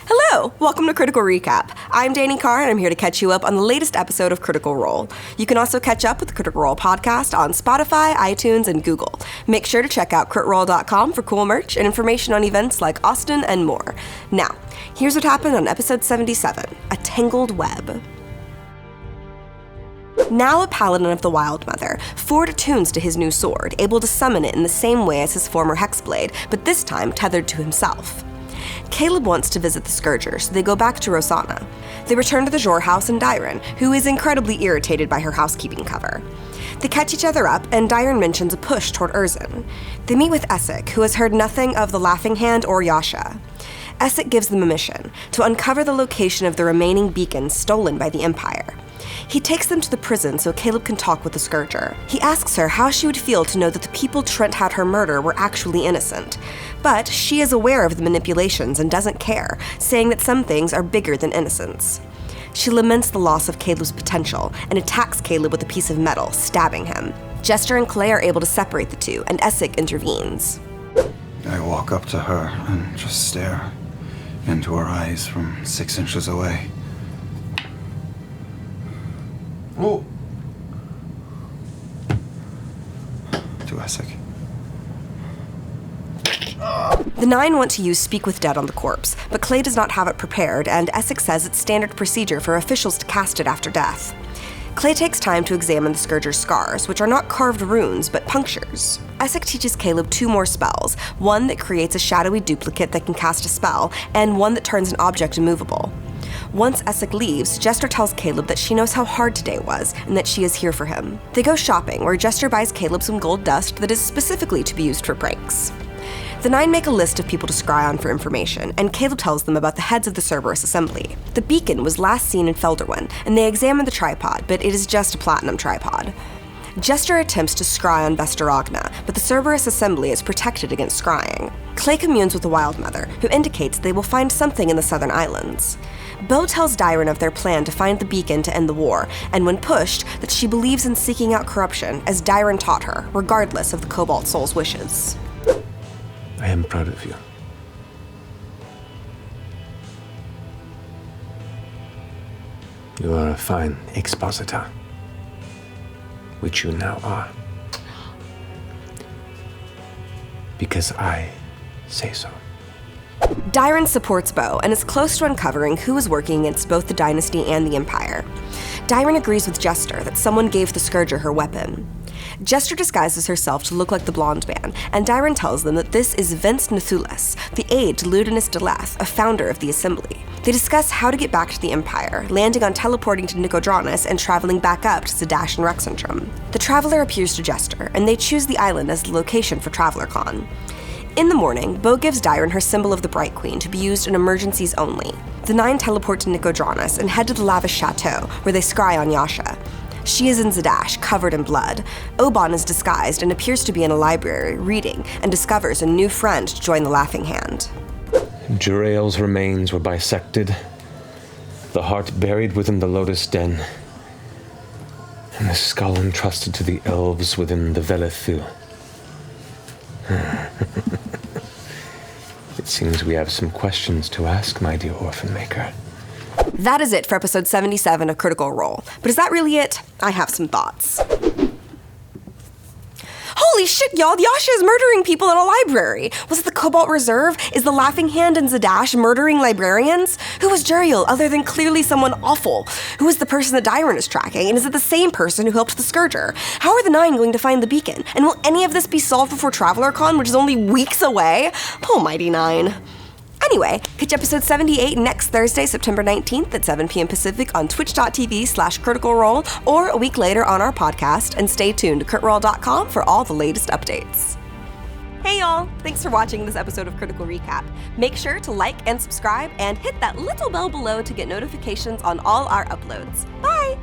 Hello! Welcome to Critical Recap. I'm Dani Carr, and I'm here to catch you up on the latest episode of Critical Role. You can also catch up with the Critical Role podcast on Spotify, iTunes, and Google. Make sure to check out critroll.com for cool merch and information on events like Austin and more. Now, here's what happened on episode 77, A Tangled Web. Now a paladin of the Wild Mother, Ford attunes to his new sword, able to summon it in the same way as his former hexblade, but this time tethered to himself. Caleb wants to visit the Scourger, so they go back to Rosanna. They return to the Jor house and Dyron, who is incredibly irritated by her housekeeping cover. They catch each other up, and Dyron mentions a push toward Erzin. They meet with Essek, who has heard nothing of the Laughing Hand or Yasha. Essek gives them a mission, to uncover the location of the remaining beacons stolen by the Empire. He takes them to the prison so Caleb can talk with the Scourger. He asks her how she would feel to know that the people Trent had her murder were actually innocent. But she is aware of the manipulations and doesn't care, saying that some things are bigger than innocence. She laments the loss of Caleb's potential and attacks Caleb with a piece of metal, stabbing him. Jester and Clay are able to separate the two, and Essek intervenes. I walk up to her and just stare into her eyes from 6 inches away. Oh. To Essek. The Nine want to use Speak with Dead on the corpse, but Clay does not have it prepared, and Essek says it's standard procedure for officials to cast it after death. Clay takes time to examine the Scourger's scars, which are not carved runes, but punctures. Essek teaches Caleb 2 more spells, one that creates a shadowy duplicate that can cast a spell, and one that turns an object immovable. Once Essek leaves, Jester tells Caleb that she knows how hard today was, and that she is here for him. They go shopping, where Jester buys Caleb some gold dust that is specifically to be used for pranks. The Nine make a list of people to scry on for information, and Caleb tells them about the heads of the Cerberus Assembly. The beacon was last seen in Felderwin, and they examine the tripod, but it is just a platinum tripod. Jester attempts to scry on Vesteragna, but the Cerberus Assembly is protected against scrying. Clay communes with the Wild Mother, who indicates they will find something in the Southern Islands. Bo tells Dyron of their plan to find the beacon to end the war, and when pushed, that she believes in seeking out corruption, as Dyron taught her, regardless of the Cobalt Soul's wishes. I am proud of you. You are a fine expositor, which you now are. Because I say so. Dyron supports Bo and is close to uncovering who is working against both the Dynasty and the Empire. Dyron agrees with Jester that someone gave the Scourger her weapon. Jester disguises herself to look like the blonde man, and Dyron tells them that this is Vince Nathulis, the aide to Ludinus Deleth, a founder of the Assembly. They discuss how to get back to the Empire, landing on teleporting to Nicodranus and traveling back up to Zadash and Rexentrum. The Traveler appears to Jester, and they choose the island as the location for TravelerCon. In the morning, Bo gives Dyron her symbol of the Bright Queen to be used in emergencies only. The Nine teleport to Nicodranus and head to the lavish chateau, where they scry on Yasha. She is in Zadash, covered in blood. Oban is disguised and appears to be in a library, reading, and discovers a new friend to join the Laughing Hand. Jurael's remains were bisected, the heart buried within the Lotus Den, and the skull entrusted to the elves within the Velethu. It seems we have some questions to ask, my dear Orphan Maker. That is it for episode 77 of Critical Role. But is that really it? I have some thoughts. Holy shit, y'all, Yasha is murdering people in a library. Was it the Cobalt Reserve? Is the Laughing Hand and Zadash murdering librarians? Who was Juriel, other than clearly someone awful? Who is the person that Dyron is tracking? And is it the same person who helped the Scourger? How are the Nine going to find the beacon? And will any of this be solved before TravelerCon, which is only weeks away? Oh, Mighty Nein. Anyway, catch episode 78 next Thursday, September 19th at 7 p.m. Pacific on twitch.tv/Critical Role, or a week later on our podcast, and stay tuned to critroll.com for all the latest updates. Hey y'all, thanks for watching this episode of Critical Recap. Make sure to like and subscribe, and hit that little bell below to get notifications on all our uploads. Bye!